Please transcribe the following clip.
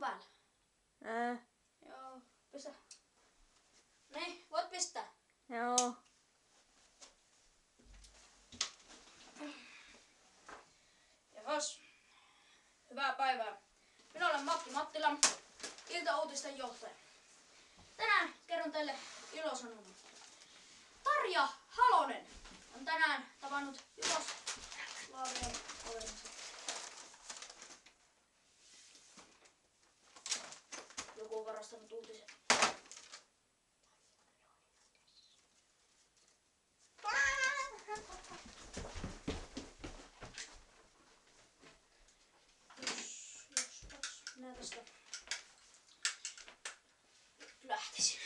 päällä. Joo, pistä. Niin, voit pistää. Joo. Jahas. Hyvää päivää. Minä olen Matti Mattila, iltauutisten johtaja. Tänään kerron teille ilosanoman. Tarja Halonen on tänään tavannut Jugoslavian olemassa. Joku on varastanut uutisen. Jos minä tästä lähtisin.